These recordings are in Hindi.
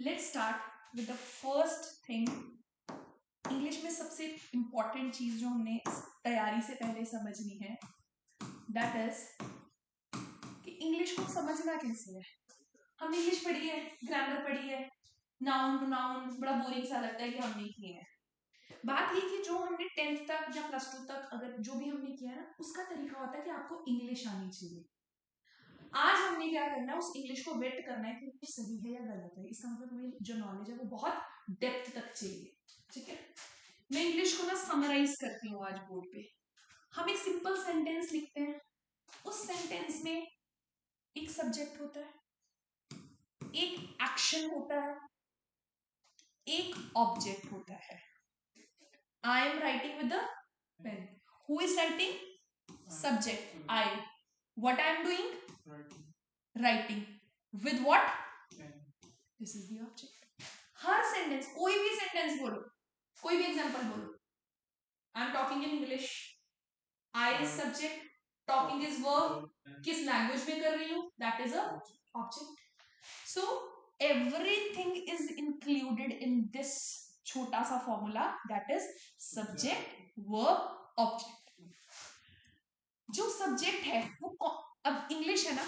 Let's start with the first thing. English में सबसे इंपॉर्टेंट चीज जो हमने तैयारी से पहले समझनी है, दैट इज कि इंग्लिश को समझना कैसे है. हमने इंग्लिश पढ़ी है, ग्रामर पढ़ी है, नाउन प्रोनाउन बड़ा बोरिंग सा लगता है कि हमने किए हैं. बात ये कि जो हमने 10th तक या +2 तक अगर जो भी हमने किया ना, उसका तरीका होता है कि आपको इंग्लिश आनी चाहिए. आज हमने क्या करना है, उस इंग्लिश को वेट करना है कि वो सही है या गलत है. इसका मतलब हमें जो नॉलेज है वो बहुत डेप्थ तक चाहिए. ठीक है, मैं इंग्लिश को ना समराइज करती हूँ आज बोर्ड पे. हम एक सिंपल सेंटेंस लिखते हैं, उस सेंटेंस में एक सब्जेक्ट होता है, एक एक्शन होता है, एक ऑब्जेक्ट होता है. I am writing with the pen. Who is writing? Subject, I. What I am doing? Writing. With what? This is the object. Her sentence, कोई भी सेंटेंस बोलो, कोई भी एग्जांपल बोलो. I am talking in English. I is subject. Talking is verb. किस लैंग्वेज में कर रही हूँ? That is a object. So everything is included in this छोटा सा formula, that is subject, verb, object. जो सब्जेक्ट है वो अब इंग्लिश है ना,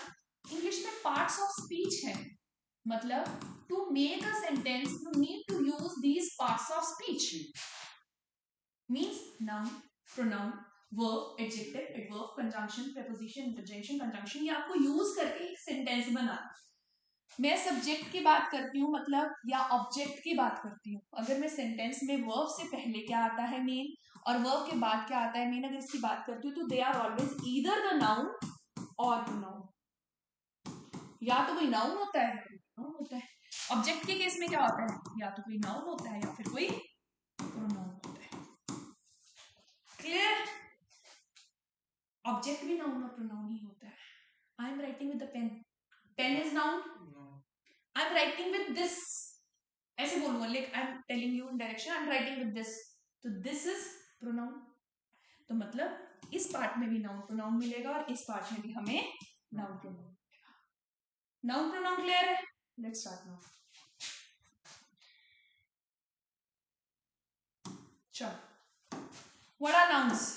इंग्लिश में पार्ट्स ऑफ स्पीच है. मतलब to make a sentence you need to use these parts of speech. Means noun, pronoun, verb, adjective, adverb, conjunction, preposition, interjection, conjunction, ये आपको यूज करके एक सेंटेंस बनाना. मैं सब्जेक्ट की बात करती हूँ मतलब या ऑब्जेक्ट की बात करती हूँ. अगर मैं सेंटेंस में वर्ब से पहले क्या आता है मेन और वर्ब के बाद क्या आता है मेन, अगर इसकी बात करती हूँ तो they are always either the noun और प्रोनाउन. या तो कोई नाउन होता है या प्रोनाउन होता है. ऑब्जेक्ट के केस में क्या होता है, या तो कोई नाउन होता है या फिर कोई प्रोनाउन होता है. क्लियर? ऑब्जेक्ट भी नाउन और प्रोनाउन ही होता है. I am writing with the pen. Pen is noun. I am writing with this, ऐसे बोलूंगा, like I am telling you in direction, I am writing with this, तो दिस इज प्रोनाउन. तो मतलब इस पार्ट में भी नाउन प्रोनाउन मिलेगा और इस पार्ट में भी हमें नाउन प्रोनाउन मिलेगा. नाउन प्रोनाउन क्लियर है? Let's start now. चलो, what are nouns?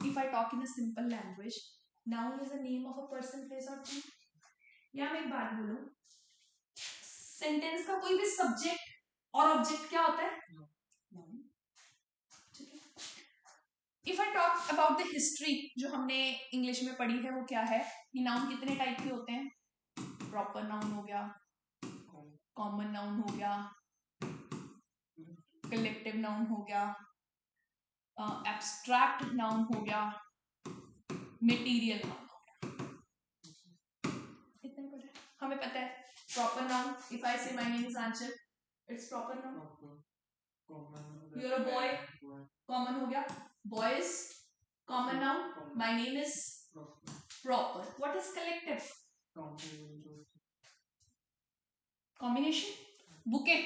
If I talk in a simple language, noun is the name of a person, place or thing. या मैं एक बात बोलूं, सेंटेंस का कोई भी सब्जेक्ट और ऑब्जेक्ट क्या होता है? नाउन. ठीक है. If I talk about the history जो हमने इंग्लिश में पढ़ी है, वो क्या है कि नाउन कितने टाइप के होते हैं? प्रॉपर नाउन हो गया, कॉमन नाउन हो गया, कलेक्टिव नाउन हो गया, एब्स्ट्रैक्ट नाउन हो गया, मटेरियल नाउन हो गया. इतना पता है, हमें पता है. Proper noun, if I say my name is Aanchal, it's proper noun. You are a boy, common हो गया. Boy is common noun. My name is proper. What is collective? Combination. Bouquet,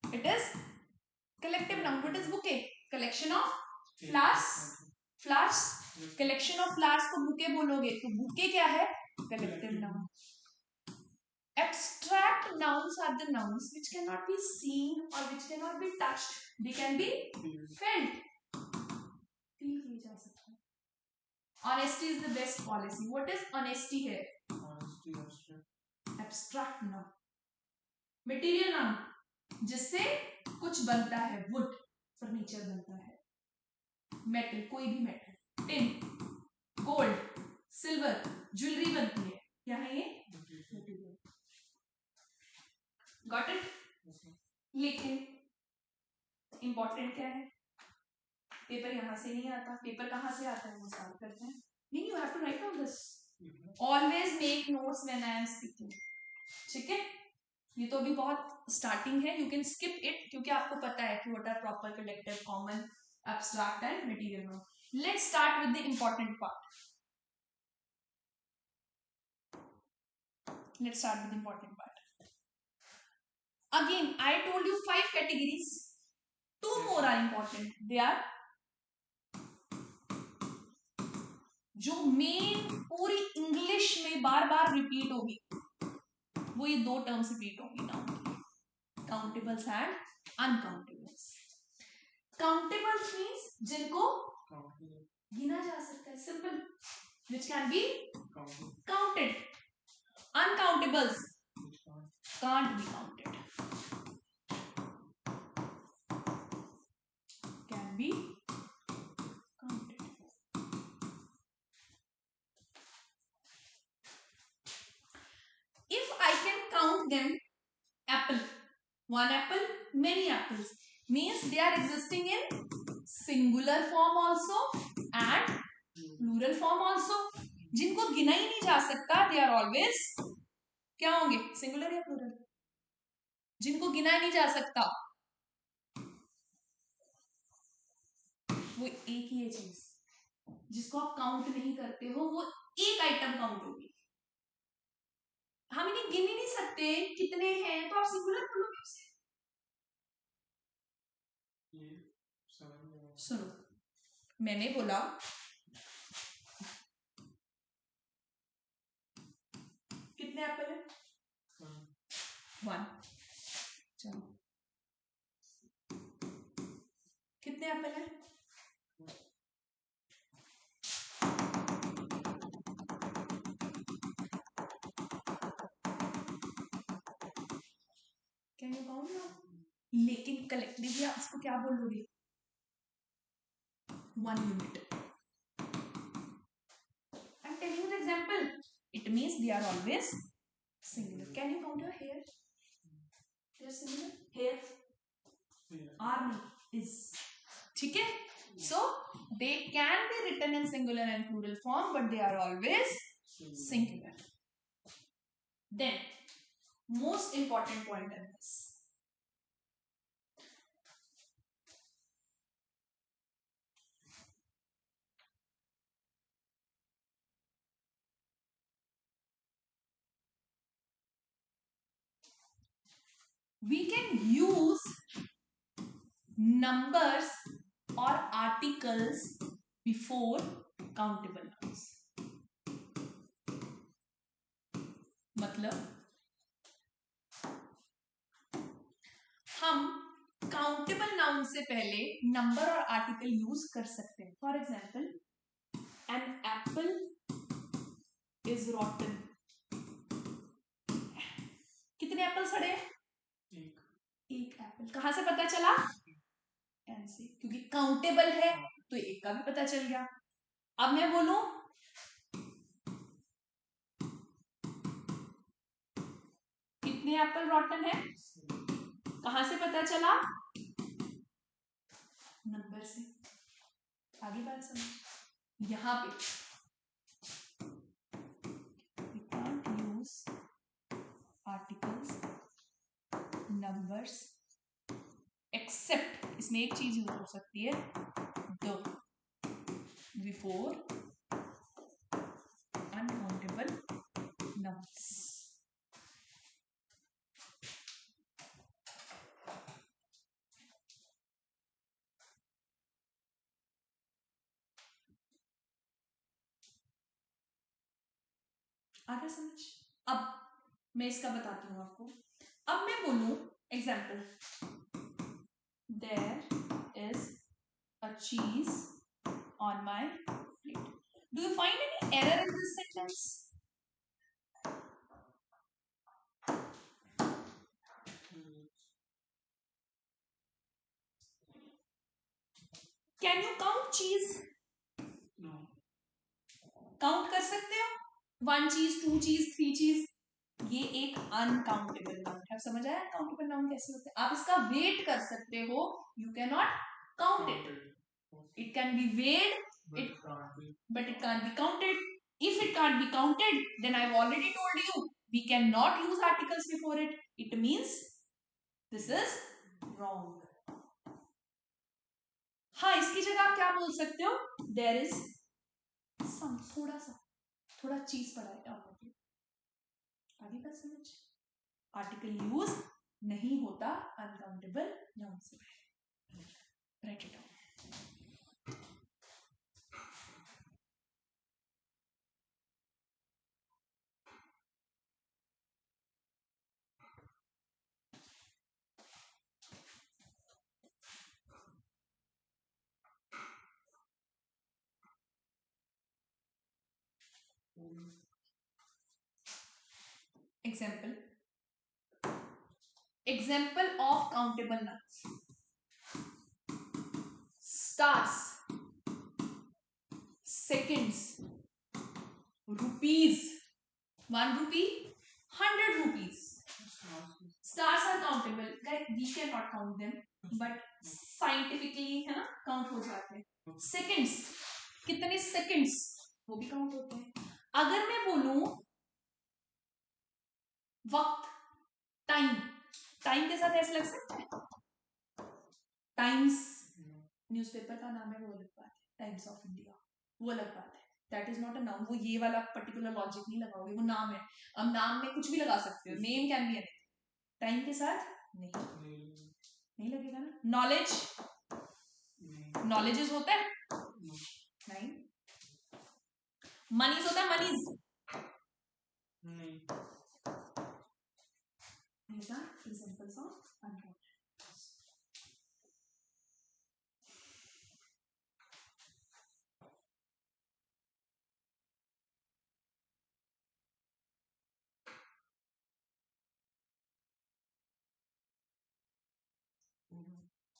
it is collective noun. What is bouquet? Collection of flowers. Flowers, collection of flowers को bouquet बोलोगे तो bouquet क्या है? Collective noun. Abstract nouns are the nouns which cannot be seen or which cannot be touched. They can be felt. Feel किए जा सकते हैं. Honesty is the best policy. What is honesty here? Honesty abstract. Abstract noun. Material noun, जिससे कुछ बनता है. वुड, फर्नीचर बनता है. मेटल, कोई भी metal. Tin, gold, silver, jewellery बनती है. क्या है ये? मटेरियल. Got it? लेकिन इंपॉर्टेंट क्या है, पेपर यहां से नहीं आता. पेपर कहां से आता है वो स्टार्ट करते हैं. नहीं, you have to write on this. Always make notes when I am speaking. ठीक है, ये तो अभी बहुत स्टार्टिंग है. यू कैन स्किप इट क्योंकि आपको पता है कि what are proper, collective, common, abstract and material noun. Let's start with the important part. Let's start with the important part. Again, I told you 5 categories. 2 more are important. They are जो मेन पूरी इंग्लिश में बार बार रिपीट होगी, वो ये दो टर्म्स रिपीट होंगी नाउन की, countables and uncountables. Countables means जिनको गिना जा सकता है, simple, which can be counted. Uncountables can't be counted, can be counted. If I can count them, apple, one apple, many apples, means they are existing in singular form also and plural form also. जिनको गिना ही नहीं जा सकता, they are always क्या होंगे, सिंगुलर या प्लूरल? जिनको गिना ही नहीं जा सकता, वो एक ही है चीज, जिसको आप काउंट नहीं करते हो, वो एक आइटम काउंट होगी। हम इन्हें गिन ही नहीं सकते कितने हैं, तो आप सिंगुलर बोलोगे उसे। सुनो, मैंने बोला कितने एप्पल है, 1, चलो कितने एप्पल है, कैन यू काउंट नाउ? लेकिन कलेक्टिवली आप इसको क्या बोलोगे, 1 unit. I am telling you example, it means they are always singular. Can you count your hair, they are singular, hair are नहीं, इज, ठीक है। So they can be written in singular and plural form, but they are always singular. Then most important point in this, we can use numbers or articles before countable nouns. मतलब हम काउंटेबल नाउन से पहले नंबर और आर्टिकल यूज कर सकते हैं। For example, an apple is rotten, कितने एप्पल सड़े, एक एप्पल। कहां से पता चला, एन से, क्योंकि काउंटेबल है तो एक का भी पता चल गया। अब मैं बोलूं कितने एप्पल रॉटन है, कहां से पता चला, नंबर से। आगे बात समझ, यहां पे we can't use articles, numbers, except इसमें एक चीज यूज हो सकती है, the, before uncountable nouns। आगे समझ। अब मैं इसका बताती हूँ आपको। अब मैं बोलूं एग्जाम्पल, देयर इज अ चीज on my plate. Do you find any error in this sentence? Can you count cheese? No. Count कर सकते हो, 1 चीज, 2 चीज, 3 चीज, ये एक अनकाउंटेबल नाउन है। समझ आया काउंटेबल नाउन कैसे होते हैं? आप इसका वेट कर सकते हो, you can not count it, it can be weighed, but it can't be counted. If it can't be counted, then I've already told you we cannot use articles before it. It means this is wrong. हाँ, इसकी जगह आप क्या बोल सकते हो, देयर इज सम, थोड़ा सा, थोड़ा चीज पड़ा है। आगे बात समझ, आर्टिकल यूज नहीं होता अनकाउंटेबल नाउन से। Right it down. Example. Example of countable nouns. Stars, seconds, rupees, 1 rupee, 100 rupees. Stars are countable. Like we cannot count them, but scientifically है ना count हो जाते हैं. Seconds, कितने seconds वो भी count होते हैं. अगर मैं बोलूं वक्त, टाइम, टाइम के साथ ऐसे लग सकता है. टाइम्स न्यूज़पेपर का नाम है, वो अलग बात है. टाइम्स ऑफ इंडिया वो अलग बात है. That is not a noun. वो ये वाला पर्टिकुलर लॉजिक नहीं लगाओगे, वो नाम है. अब नाम में कुछ भी लगा सकते हो. Name can be anything. Time के साथ नहीं लगेगा ना. नॉलेज, नॉलेजेस होता है नहीं. मनीज होता है, मनीज नहीं. ऐसा examples of uncountable.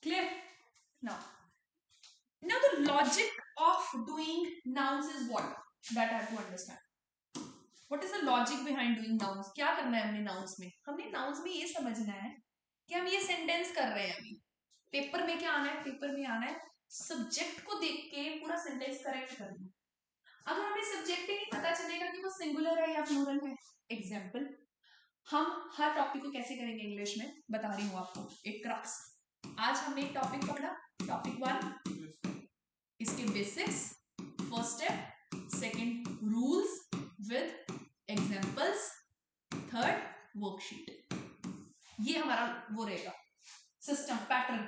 Clear? Now the logic of doing nouns is what? That I have to understand. What is the logic behind doing nouns? क्या करना है हमने nouns में? हमने nouns में ये समझना है कि हम ये sentence कर रहे हैं अभी. पेपर में क्या आना है? पेपर में आना है सब्जेक्ट को देख के पूरा सेंटेंस करेक्ट करना. अगर हमें सब्जेक्ट ही नहीं पता चलेगा कि वो सिंगुलर है या प्लूरल है. एग्जाम्पल, हम हर टॉपिक को कैसे करेंगे इंग्लिश में बता रही हूँ आपको. एक क्रक्स. आज हमने एक टॉपिक पढ़ा, टॉपिक 1, इसके basics, first step, second rules with examples, third worksheet. ये हमारा वो रहेगा सिस्टम पैटर्न.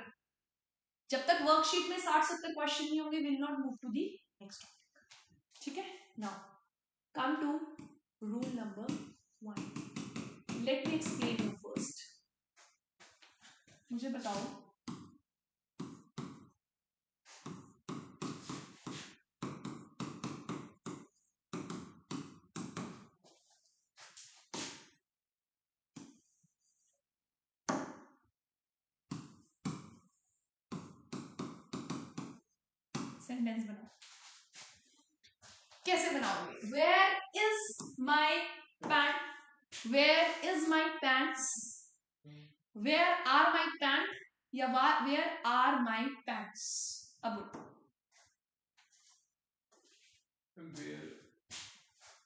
जब तक वर्कशीट में 60-70 क्वेश्चन नहीं होंगे, will not move to the next topic. ठीक है. Now come to rule number 1. Let me explain you first. मुझे बताओ सेंटेंस बनाओ. कैसे बनाओगे? Where is my pant? Where is my pants? Where are my pant या वेयर आर माई पैंट्स? अब where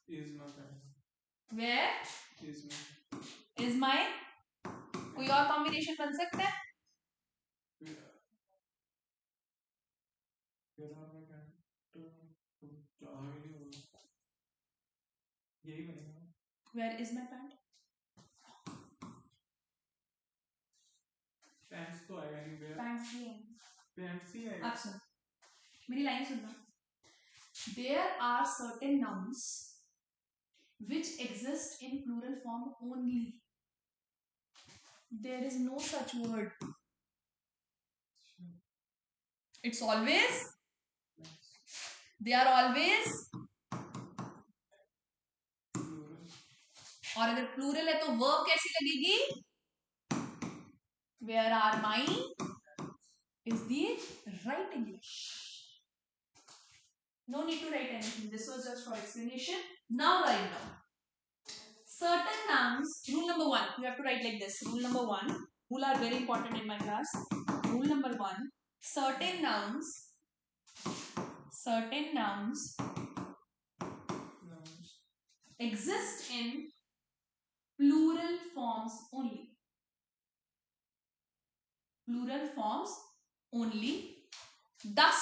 is my pant? Where is my, कोई और कॉम्बिनेशन बन सकता है? यही बनेगा. Where is my pant? Pants तो आएगा नहीं. वेयर पैंट्स ही है. पैंट्स ही आएगा. अब सुन, मेरी लाइन सुनना. There are certain nouns which exist in plural form only. There is no such word. It's always, they are always और अगर प्लूरल है तो वर्ब कैसी लगेगी? Where are my is the right English. No need to write anything. This was just for explanation. Now write down certain nouns. Rule number 1. You have to write like this. Rule number 1. Rule are very important in my class. Rule number 1. Certain nouns exist in plural forms only. Plural forms only. Thus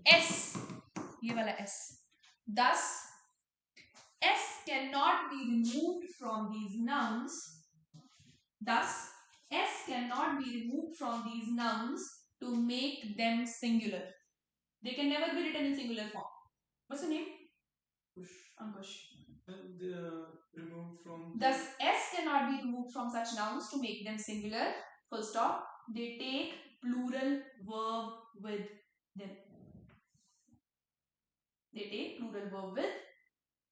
S, ये वाला S. Thus S cannot be removed from these nouns. Thus S cannot be removed from these nouns to make them singular. They can never be written in singular form. What's your name? Ankush. Removed from. Thus S cannot be removed from such nouns to make them singular. Full stop. They take plural verb with them. They take plural verb with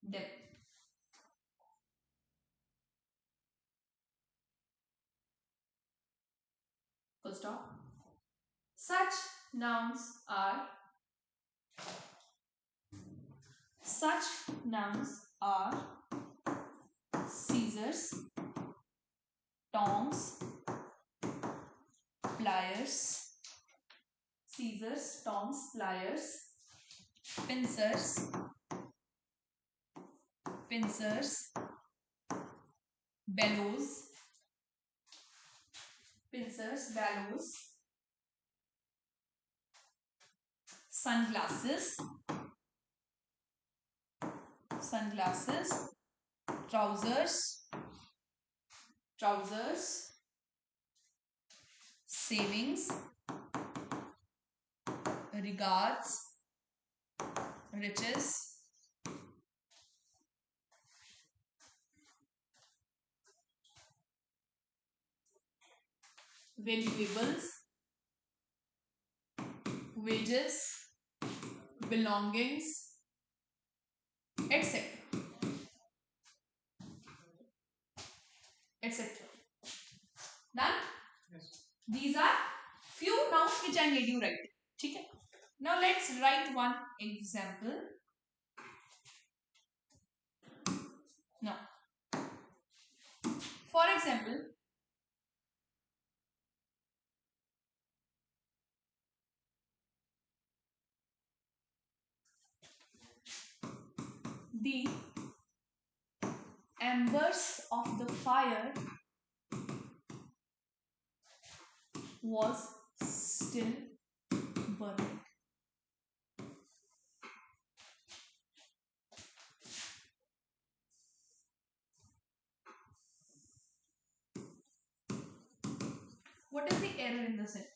them. Full stop. Such nouns are scissors, tongs, pliers, scissors, tongs, pliers, pincers, bellows, sunglasses, trousers, savings, regards, riches, valuables, wages, belongings, etc. Done? Yes. These are few nouns which I made you write. Okay? Now let's write one example. Now, for example, the embers of the fire was still burning. What is the error in the sentence?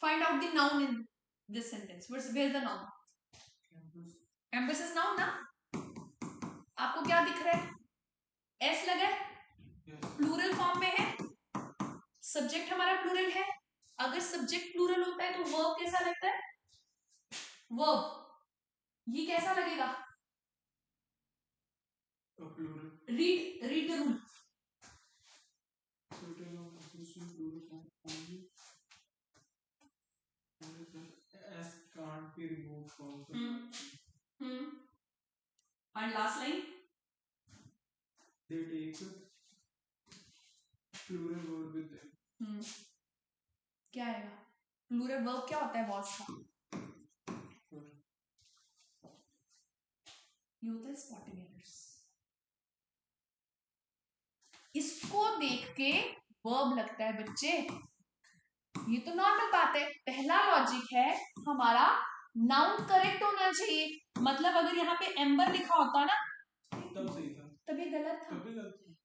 Find out the noun in this sentence. Where's the noun? Embers is noun ना? आपको क्या दिख रहा है? S लगा है? प्लूरल फॉर्म में है. सब्जेक्ट हमारा प्लूरल है. अगर सब्जेक्ट प्लूरल होता है तो वर्ब कैसा लगता है? वर्ब ये कैसा लगेगा? Read the rule. S can't be removed from the And last line? They take plural verb with them. क्या आएगा? प्लूरल वर्ब क्या होता है बॉस का? ये होता है स्पॉन्टेनियस. इसको देख के वर्ब लगता है बच्चे. ये तो नॉर्मल बात है. पहला लॉजिक है हमारा नाउन करेक्ट होना चाहिए. मतलब अगर यहाँ पे एम्बर लिखा होता ना तब सही था. तभी गलत था.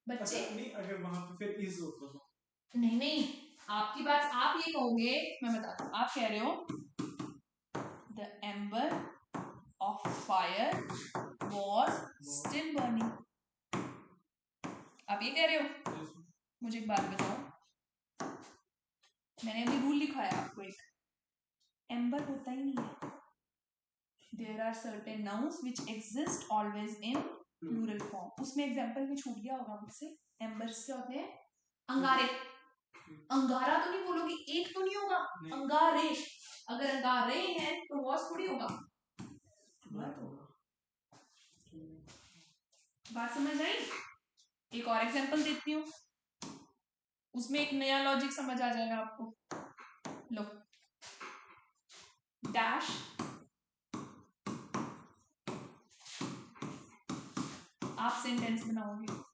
बच्चे नहीं, अगर वहां पे फिर इज होता तो नहीं आपकी बात आप ये कहोगे. मैं बताता हूँ. आप कह रहे हो the amber of fire was still burning. आप ये कह रहे हो. मुझे एक बात बताओ. मैंने अभी रूल लिखा है आपको एक. एम्बर होता ही नहीं है. There are certain nouns which exist always in plural form. उसमें एग्जांपल भी छूट गया होगा मुझसे. एम्बर्स क्या होते हैं? अंगारे. अंगारा तो नहीं बोलोगे. एक तो नहीं होगा. अंगारे. अगर अंगारे हैं तो वॉस थोड़ी होगा. बात समझ आई? एक और एग्जांपल देती हूँ. उसमें एक नया लॉजिक समझ आ जाएगा आपको. लो. डैश आप सेंटेंस बनाओगे.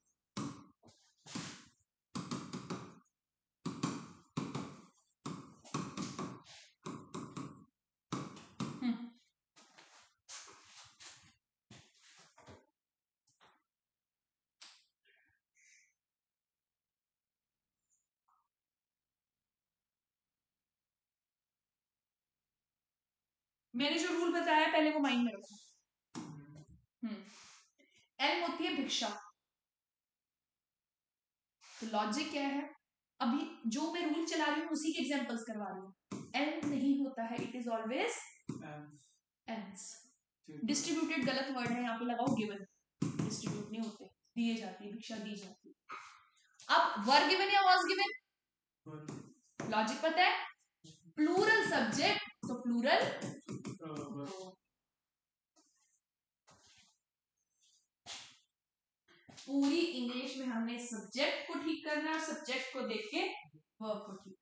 मैंने जो रूल बताया पहले वो माइंड में रखो। एल होती है भिक्षा। तो लॉजिक क्या है, अभी जो मैं रूल चला रही हूँ उसी के एग्जांपल्स करवा रही हूँ। एल नहीं होता है, it is always else. Distributed गलत वर्ड है, यहाँ पे लगाओ गिवन। डिस्ट्रीब्यूट नहीं होते, दिए जाती है, भिक्षा दी जाती है। अब वर गिवन या वॉज गिवन, लॉजिक पता है, प्लूरल सब्जेक्ट तो प्लूरल। पूरी इंग्लिश में हमने सब्जेक्ट को ठीक करना है और सब्जेक्ट को देख के वर्ब को ठीक।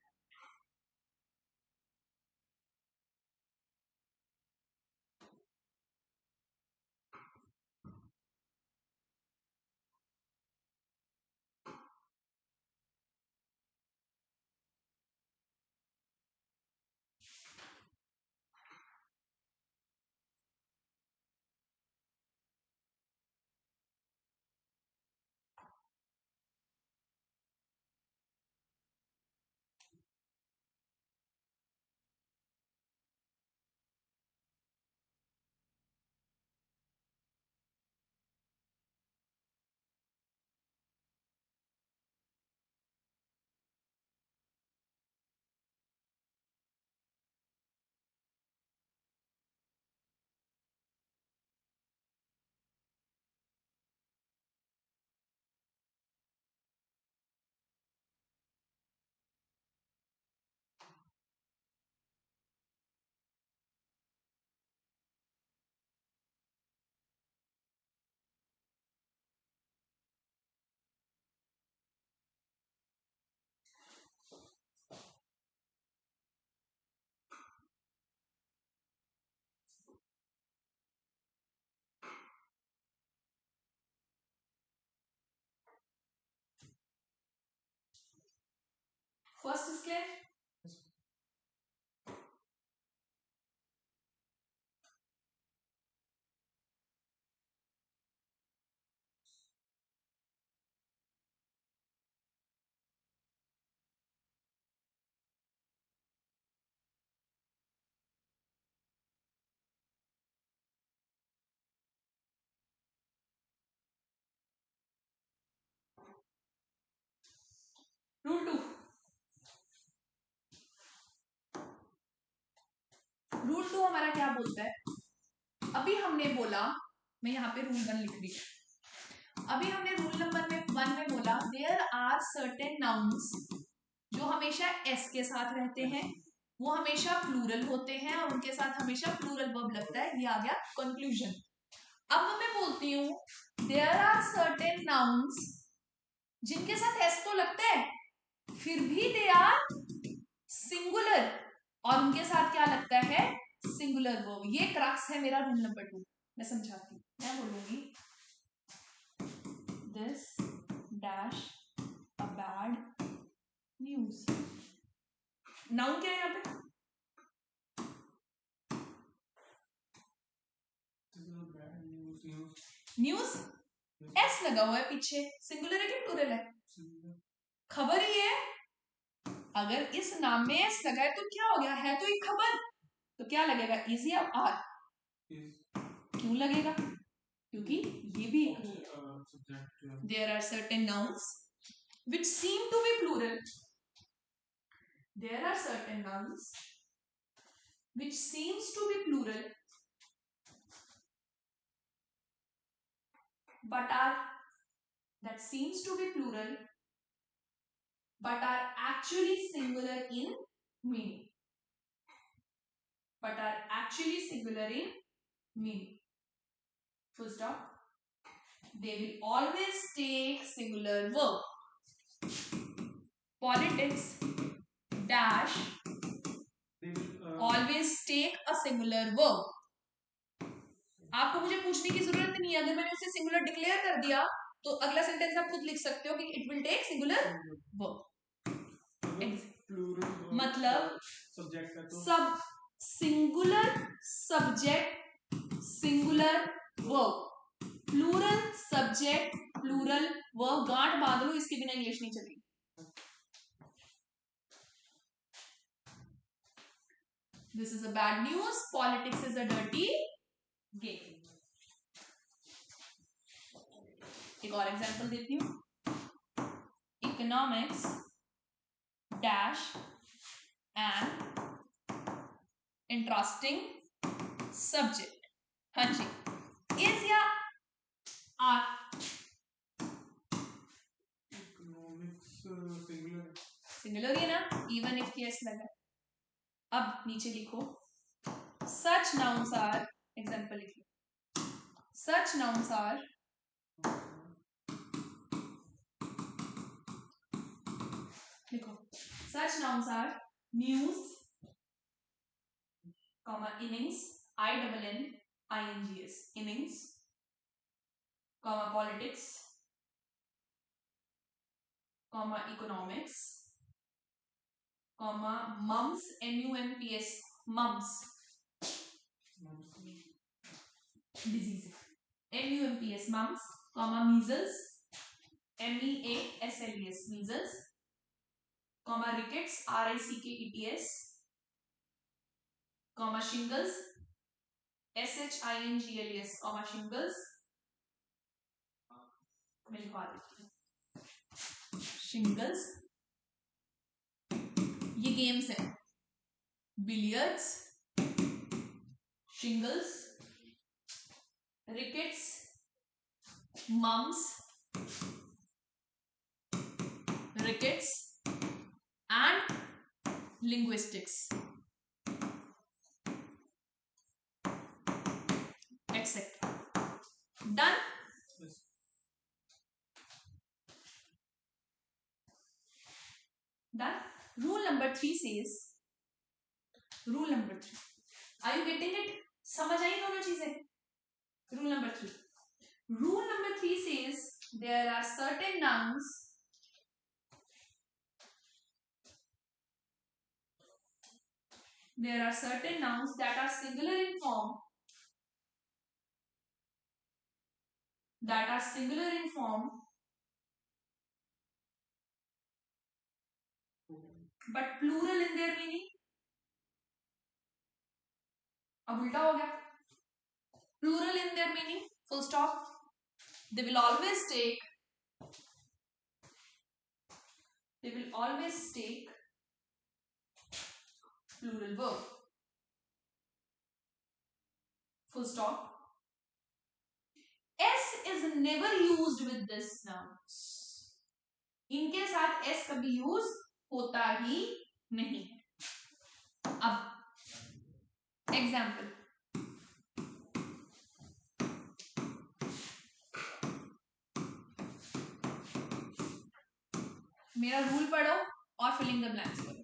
First is clear. Rule two, rule two हमारा क्या बोलता है, अभी हमने बोला, मैं यहाँ पे रूल 1 लिख रही हूँ। अभी हमने रूल नंबर में 1 में बोला देयर आर सर्टेन नाउन्स जो हमेशा एस के साथ रहते हैं, वो हमेशा प्लूरल होते हैं और उनके साथ हमेशा प्लूरल वर्ब लगता है। ये आ गया कंक्लूजन। अब मैं बोलती हूँ देयर आर सर्टेन नाउन्स जिनके साथ एस तो लगता है फिर भी दे आर सिंगुलर और उनके साथ क्या लगता है, सिंगुलर वर्ब। ये क्रक्स है मेरा रूल नंबर 2। मैं समझाती हूँ, मैं बोलूंगी this dash a bad news. Noun क्या है यहाँ पे, न्यूज। एस लगा हुआ है पीछे, सिंगुलर है कि प्लूरल है, खबर ही है। अगर इस नाम में एस लगा है तो क्या हो गया, है तो एक खबर, तो क्या लगेगा, इज या आर। क्यों लगेगा, क्योंकि ये भी there are certain nouns which seem to be plural. There are certain nouns which seems to be plural but are that seems to be plural but are actually singular in meaning, but are actually singular in meaning. Full stop. They will always take singular verb. Politics dash always take a singular verb. आपको मुझे पूछने की जरूरत नहीं है, अगर मैंने उसे सिंगुलर डिक्लेयर कर दिया तो अगला सेंटेंस आप खुद लिख सकते हो कि it will take singular verb. मतलब सब singular subject singular verb, plural subject plural verb. गांठ बांध लो, इसके बिना इंग्लिश नहीं चलेगी। This is a bad news. Politics is a dirty game. एक और एग्जांपल देती हूँ. Economics dash an interesting subject. हाँ जी. Is या R? Economics singular. सिंगुलर ही है ना. Even if yes लगा. अब नीचे लिखो. Such nouns are. एग्जाम्पल लिखो. Such nouns are. लिखो. Such nouns are news, comma innings, INNINGS, innings, comma politics, comma economics, comma mumps, MUMPS, mumps, disease, MUMPS, mumps, comma measles, MEASLES, measles, comma rickets, RICKETS, comma shingles, SHINGLES, comma shingles, मैं लिखवा देती हूँ. shingles, ये गेम्स हैं. Billiards, shingles, rickets, mumps, rickets, and linguistics, etc. Done? Yes. Done? Rule number 3 says, rule number 3. Are you getting it? समझ आई दोनों चीजें? Rule number 3. Rule number 3 says there are certain nouns that are singular in form, but plural in their meaning. अब उल्टा हो गया. Plural in their meaning, full stop. They will always take plural verb. Full stop. S is never used with this nouns. इनके साथ S कभी यूज होता ही नहीं. अब एग्जाम्पल. मेरा रूल पढ़ो और फिलिंग द ब्लैंक्स करो.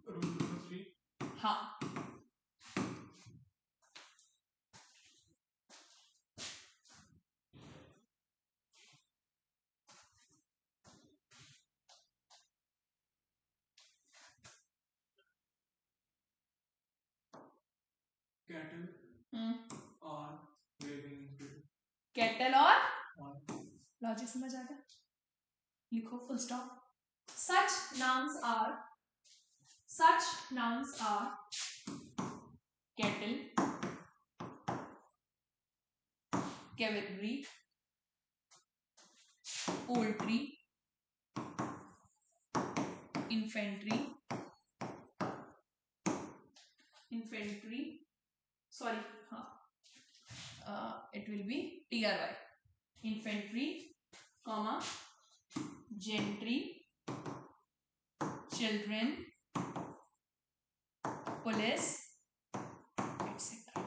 Rule number 3. हाँ. Cattle are grazing in field. Cattle और लॉजिक समझ आ गया. लिखो full stop. Such nouns are cattle, cavalry, poultry, infantry, sorry, it will be TRY. Infantry, comma, gentry, children, police, etc.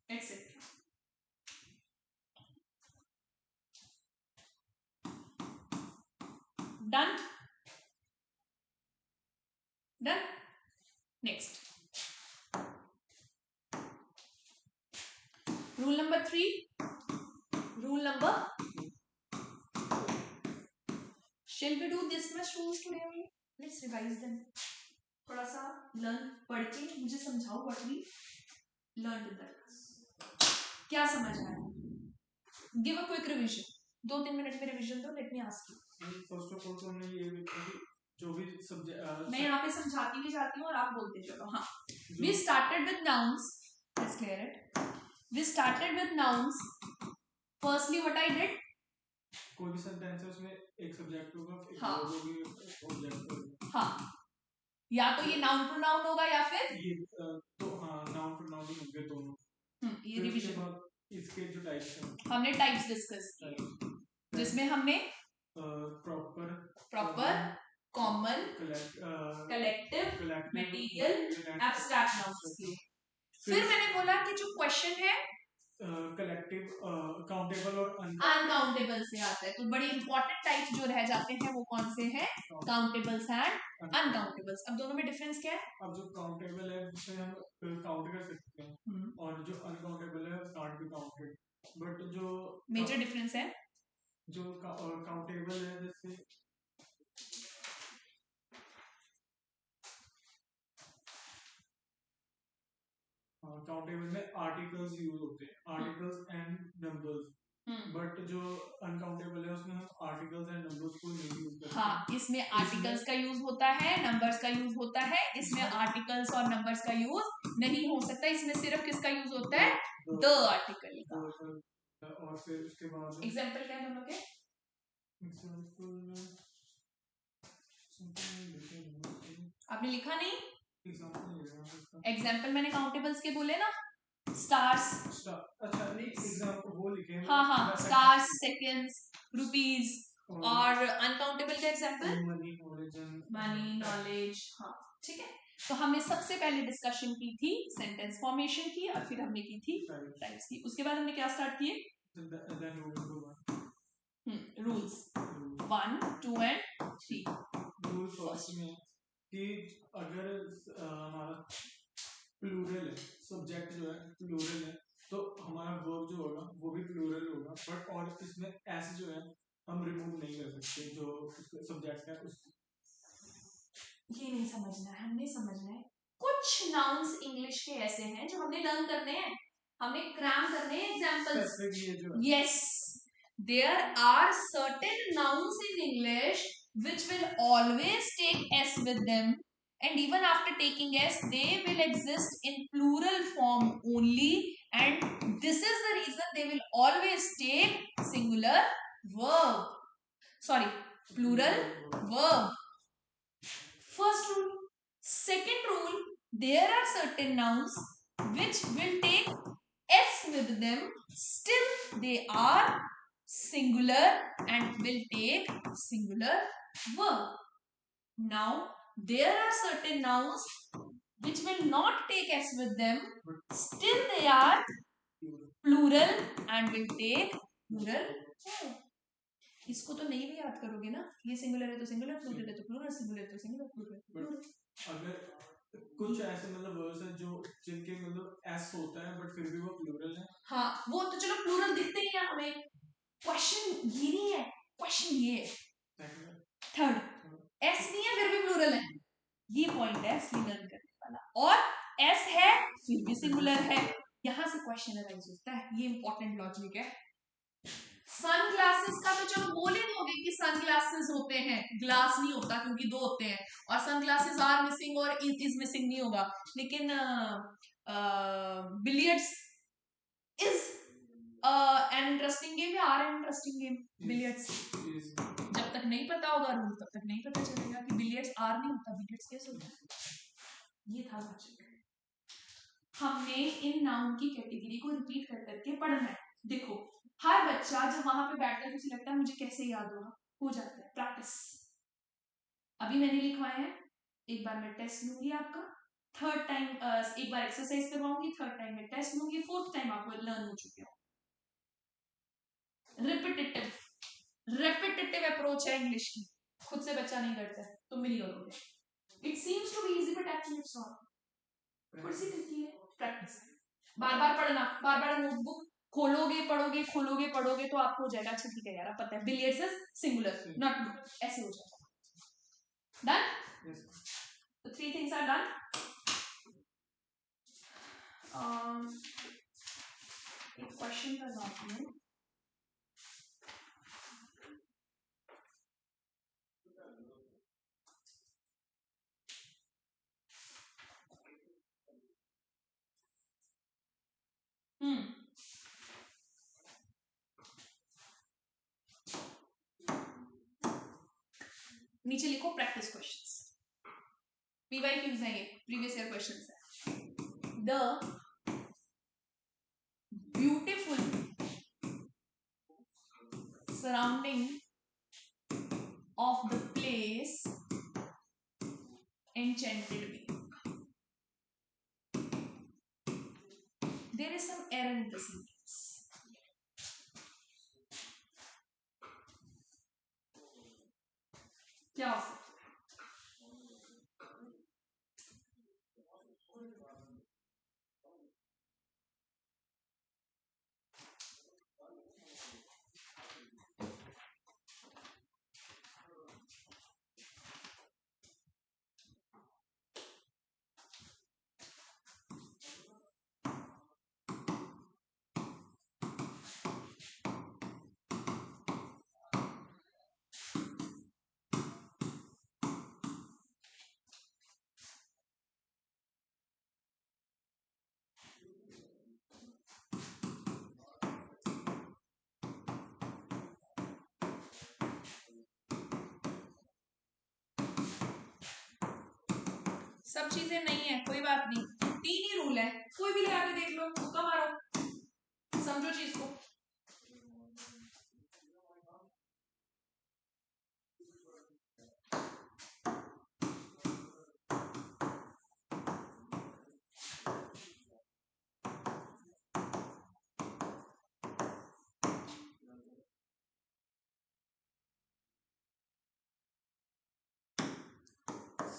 etc. Done? Done? Next. Rule number 3. Rule number. Shall we do this much rules today only? Let's revise them. थोड़ा सा learn पढ़ के मुझे समझाओ what we learned in that class. क्या समझ आया? Give a quick revision. 2-3 minute में रिवीजन दो. Let me ask you. First of all तो हमने ये देखा कि जो भी सब्जेक्ट मैं यहाँ पे समझाती भी जाती हूँ और आप बोलते चलो. हाँ, we started with nouns. Let's clear it. We started with nouns. Firstly, what I did? कोई भी सेंटेंस है उसमें एक सब्जेक्ट होगा, एक हाँ. वर्ब होगी, ऑब्जेक्ट होगा. हाँ, या तो ये नाउन प्रोनाउन होगा या फिर ये तो हाँ नाउन प्रोनाउन ही होंगे दोनों. ये रिवीजन. इसके जो टाइप्स हैं हमने टाइप्स डिस्कस किए जिसमें हमने proper, common, collective, material, abstract nouns किए. फिर मैंने बोला कि जो क्वेश्चन है कलेक्टिव, काउंटेबल और अनकाउंटेबल से आता है. तो बड़ी इंपॉर्टेंट टाइप्स जो रह जाते हैं वो कौन से हैं? Countables and uncountables. अब दोनों में डिफरेंस क्या है? अब जो काउंटेबल है उसे हम काउंट कर सकते हैं और जो अनकाउंटेबल है कांट बी काउंटेड. बट जो मेजर डिफरेंस है जो काउंटेबल है जैसे काउंटेबल में आर्टिकल्स यूज होते हैं, आर्टिकल्स एंड नंबर्स. बट जो अनकाउंटेबल है उसमें हम आर्टिकल्स एंड नंबर्स को नहीं यूज करते. हाँ, इसमें आर्टिकल्स का यूज होता है, नंबर्स का यूज होता है. इसमें आर्टिकल्स और नंबर्स का यूज नहीं हो सकता. इसमें सिर्फ किसका यूज होता है? द आर्टिकल का. और फिर उसके बाद एग्जांपल क्या है दोनों के? आपने लिखा नहीं? एग्जाम्पल मैंने काउंटेबल्स के बोले ना. स्टार्स. अच्छा एग्जांपल वो लिखे हैं. हाँ हाँ, स्टार्स, सेकंड्स, रुपीस. और अनकाउंटेबल के एग्जाम्पल मनी, नॉलेज. हाँ, ठीक है. तो हमने सबसे पहले डिस्कशन की थी सेंटेंस फॉर्मेशन की और फिर हमने की थी टाइप्स की. उसके बाद हमने क्या स्टार्ट किए? Rules 1, 2 and 3. रूल्स फर्स्ट में कि अगर हमारा प्लूरल है, सब्जेक्ट जो है प्लूरल है, तो हमारा वर्ब जो होगा वो भी प्लूरल होगा. बट और इसमें एस जो है हम रिमूव नहीं कर सकते जो सब्जेक्ट है उसको. ये नहीं समझना है, हमने समझना है कुछ नाउन्स इंग्लिश के ऐसे हैं जो हमने लर्न करने हैं, हमने क्रैम करने हैं. Examples. Yes, there are certain nouns in English which will always take s with them, and even after taking s they will exist in plural form only, and this is the reason they will always take singular verb. Sorry, plural verb. First rule. Second rule, there are certain nouns which will take s with them, still they are singular and will take singular verb. Now there are certain nouns which will not take s with them, still they are plural and will take plural verb. इसको तो नहीं भी याद करोगे ना. ये सिंगुलर है तो सिंगुलर, प्लूरल है तो प्लूरल, सिंगुलर है तो सिंगुलर, प्लूरल. अगर कुछ ऐसे मतलब वर्ड्स हैं जो जिनके मतलब एस होता है बट फिर भी वो प्लूरल है. हाँ, वो तो चलो प्लूरल दिखते ही हैं हमें. क्वेश्चन ये नहीं है, क्वेश्चन ये है. थर्ड, एस नहीं है फिर भी प्लूरल है. ये पॉइंट है असली लर्न करने वाला. और एस है फिर भी सिंगुलर है. यहां से क्वेश्चन अराइज होता है. ये इंपॉर्टेंट लॉजिक है. सन ग्लासेस का तो चलो बोल ही दोगे कि सन ग्लासेस होते हैं, ग्लास नहीं होता क्योंकि दो होते हैं. और सन ग्लासेस आर मिसिंग और इज मिसिंग नहीं होगा. लेकिन billiards is an interesting game या are an interesting game? Billiards. जब तक नहीं पता होगा रूल तब तक नहीं पता चलेगा कि बिलियर्ड्स आर नहीं होता, बिलियर्ड्स कैसे होता है. ये था लॉजिक. हमने इन नाउन की कैटेगरी को रिपीट कर करके पढ़ना है. देखो, हर बच्चा जब वहां पे बैठकर उसे लगता है मुझे कैसे याद होगा, हो जाता है. प्रैक्टिस. अभी मैंने लिखवाए हैं, एक बार मैं टेस्ट लूंगी आपका, थर्ड टाइम एक बार एक्सरसाइज करवाऊंगी, थर्ड टाइम मैं टेस्ट लूंगी, फोर्थ टाइम आप लर्न हो चुके हो. रेपिटेटिव अप्रोच है इंग्लिश की. खुद से बच्चा नहीं करता है, तुम भी नहीं करोगे. It seems to be easy but actually it's not. थोड़ी सी ट्रिकी है. प्रैक्टिस. बार बार पढ़ना, बार बार नोटबुक खोलोगे पढ़ोगे, खोलोगे पढ़ोगे तो आपको हो जाएगा अच्छा ठीक है यार पता है billiards is singular not plural. ऐसे हो जाएगा. Done. The 3 things are done. एक क्वेश्चन का जवाब दूं. नीचे लिखो प्रैक्टिस क्वेश्चंस, पीवाईक्यूज हैं ये, प्रीवियस ईयर क्वेश्चंस है। The beautiful surrounding of the place enchanted me. There is some error in the sentence. क्या हो सकता है? सब चीजें नहीं है, कोई बात नहीं, 3 ही रूल है, कोई भी लगा के देख लो, तुक्का मारो, समझो चीज को।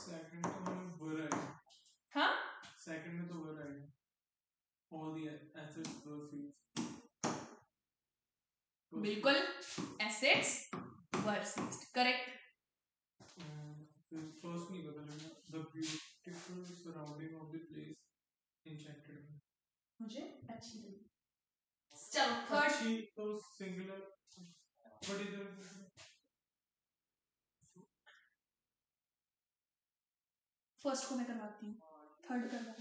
सेकंड में वर आएगा। हाँ, सेकंड में तो वर आएगा, all the assets were seized। बिल्कुल, assets were seized, correct। First नहीं पता लगा, the beautiful surrounding of the place enchanted me। मुझे अच्छी लगी। चलो थर्ड, अच्छी तो सिंगुलर, बट इधर फर्स्ट को मैं करवाती हूँ, थर्ड करवा।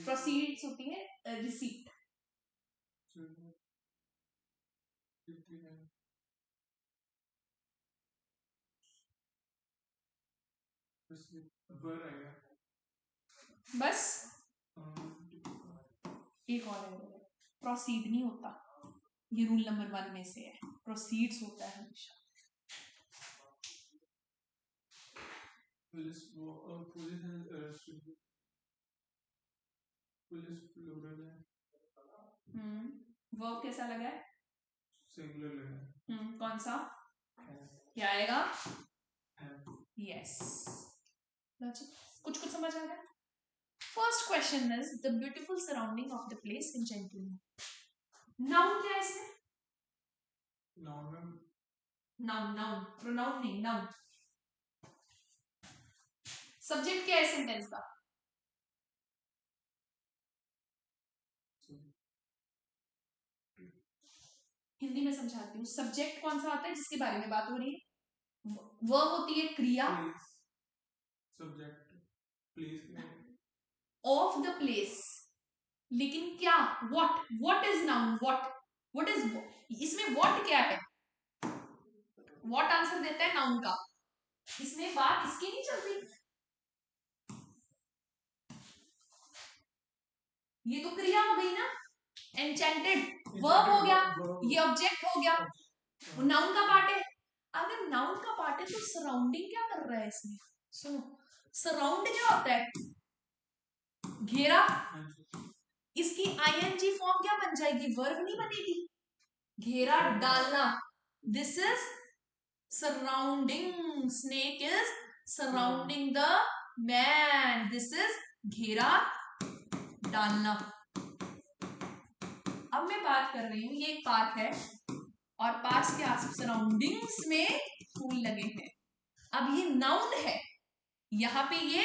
प्रोसीड्स होती है रिसीप्ट। बस एक और है, प्रोसीड नहीं होता, ये रूल नंबर 1 में से है, प्रोसीड्स होता है हमेशा। पुलिस प्लूरल है। वर्ब कैसा लगा है? सिंगुलर लगा है। कौन सा? क्या आएगा? यस। कुछ कुछ समझ आ गया? First question is the beautiful surrounding of the place enchanted me. Noun क्या है इसमें? नाउन प्रोनाउन नहीं, नाउन। सब्जेक्ट क्या है सेंटेंस का? हिंदी में समझाती हूँ। सब्जेक्ट कौन सा आता है जिसके बारे में बात हो रही है? वर्ब होती है क्रिया, subject place of the place, लेकिन क्या? What is noun? What is, इसमें व्हाट क्या है? व्हाट आंसर देता है नाउन का, इसमें बात इसकी नहीं चल रही। ये तो क्रिया हो गई ना, एंचेंटेड वर्ब हो गया, ये ऑब्जेक्ट हो गया, नाउन का पार्ट है। अगर नाउन का पार्ट है तो सराउंडिंग क्या कर रहा है इसमें? सुनो, सराउंड क्या होता है? घेरा। इसकी आईएनजी फॉर्म क्या बन जाएगी? वर्ब नहीं बनेगी, घेरा डालना। This is surrounding, snake is surrounding the man, this is घेरा डालना। अब मैं बात कर रही हूं, ये एक पार्क है और पार्क के आस सराउंडिंग्स में फूल लगे हैं। अब ये नाउन है, यहाँ पे ये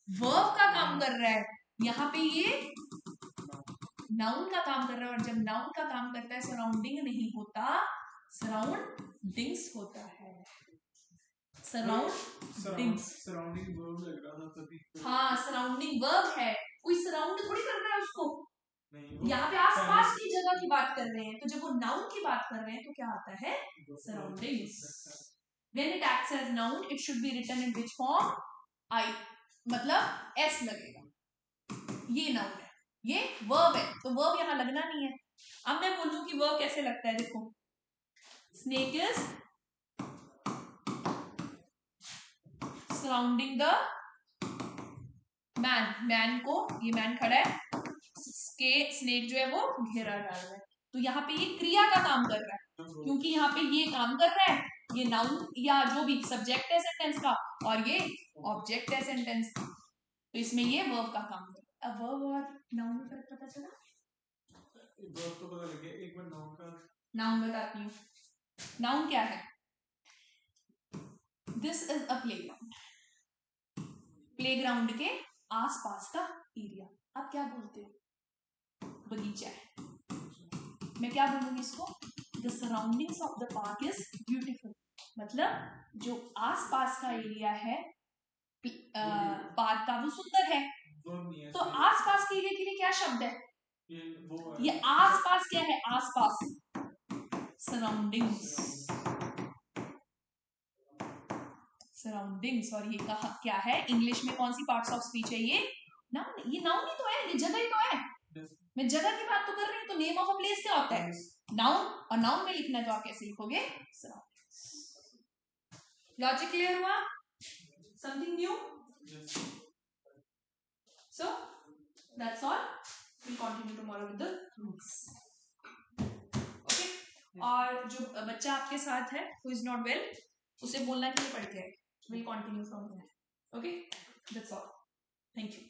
वर्ब का काम कर रहा है, यहाँ पे ये नाउन का काम कर रहा है। और जब नाउन का काम करता है सराउंडिंग नहीं होता, सराउंडिंग्स होता है। सराउंडिंग वर्ब लग रहा था तभी। हाँ, सराउंडिंग वर्ब है, कोई सराउंड थोड़ी कर रहा है उसको, यहाँ पे आसपास की जगह की बात कर रहे हैं, तो जब वो नाउन की बात कर रहे हैं तो क्या आता है? Surroundings. When it acts as noun, it should be written in which form? I. मतलब s लगेगा. ये नाउन है, ये वर्ब है, तो वर्ब यहाँ लगना नहीं है. अब मैं बोलूं कि वर्ब कैसे लगता है, देखो. Snake is surrounding the man. Man को, ये मैन खड़ा है, स्नेक जो है वो घेरा डाल रहा है. तो यहाँ पे ये क्रिया का काम कर रहा है, क्योंकि यहाँ पे ये काम कर रहा है, ये नाउन या जो भी सब्जेक्ट है सेंटेंस का, और ये ऑब्जेक्ट है सेंटेंस का, तो इसमें ये वर्ब का काम कर रहा है. अब वर्ब और नाउन में फर्क पता चला? वर्ब तो पता लग गया, एक बार नाउन का. नाउन बताती हूँ. नाउन क्या है? This is a playground. Playground के आसपास का एरिया. आप क्या बोलते हो? बगीचा है. मैं क्या बोलूंगी इसको? The surroundings of the park is beautiful. मतलब जो आसपास का एरिया है पार्क का, वो सुंदर है. तो आसपास के एरिया के लिए क्या शब्द है? ये आसपास क्या है? आसपास सराउंडिंग्स. सराउंडिंग्स. और ये कहा क्या है इंग्लिश में? कौन सी पार्ट्स ऑफ स्पीच है ये? नाउन. ये नाउन ही तो है, ये जगह ही तो है. मैं जगह की बात तो कर रही हूँ. तो नेम ऑफ अ प्लेस क्या होता है? नाउन. और नाउन में लिखना है तो आप कैसे लिखोगे? लॉजिक क्लियर हुआ? Something new? So that's all. we'll continue tomorrow with the rules. Okay? और जो बच्चा आपके साथ है who is not well, उसे बोलना कि ये पढ़ के आए. we'll continue from there. Okay? That's all. Thank you.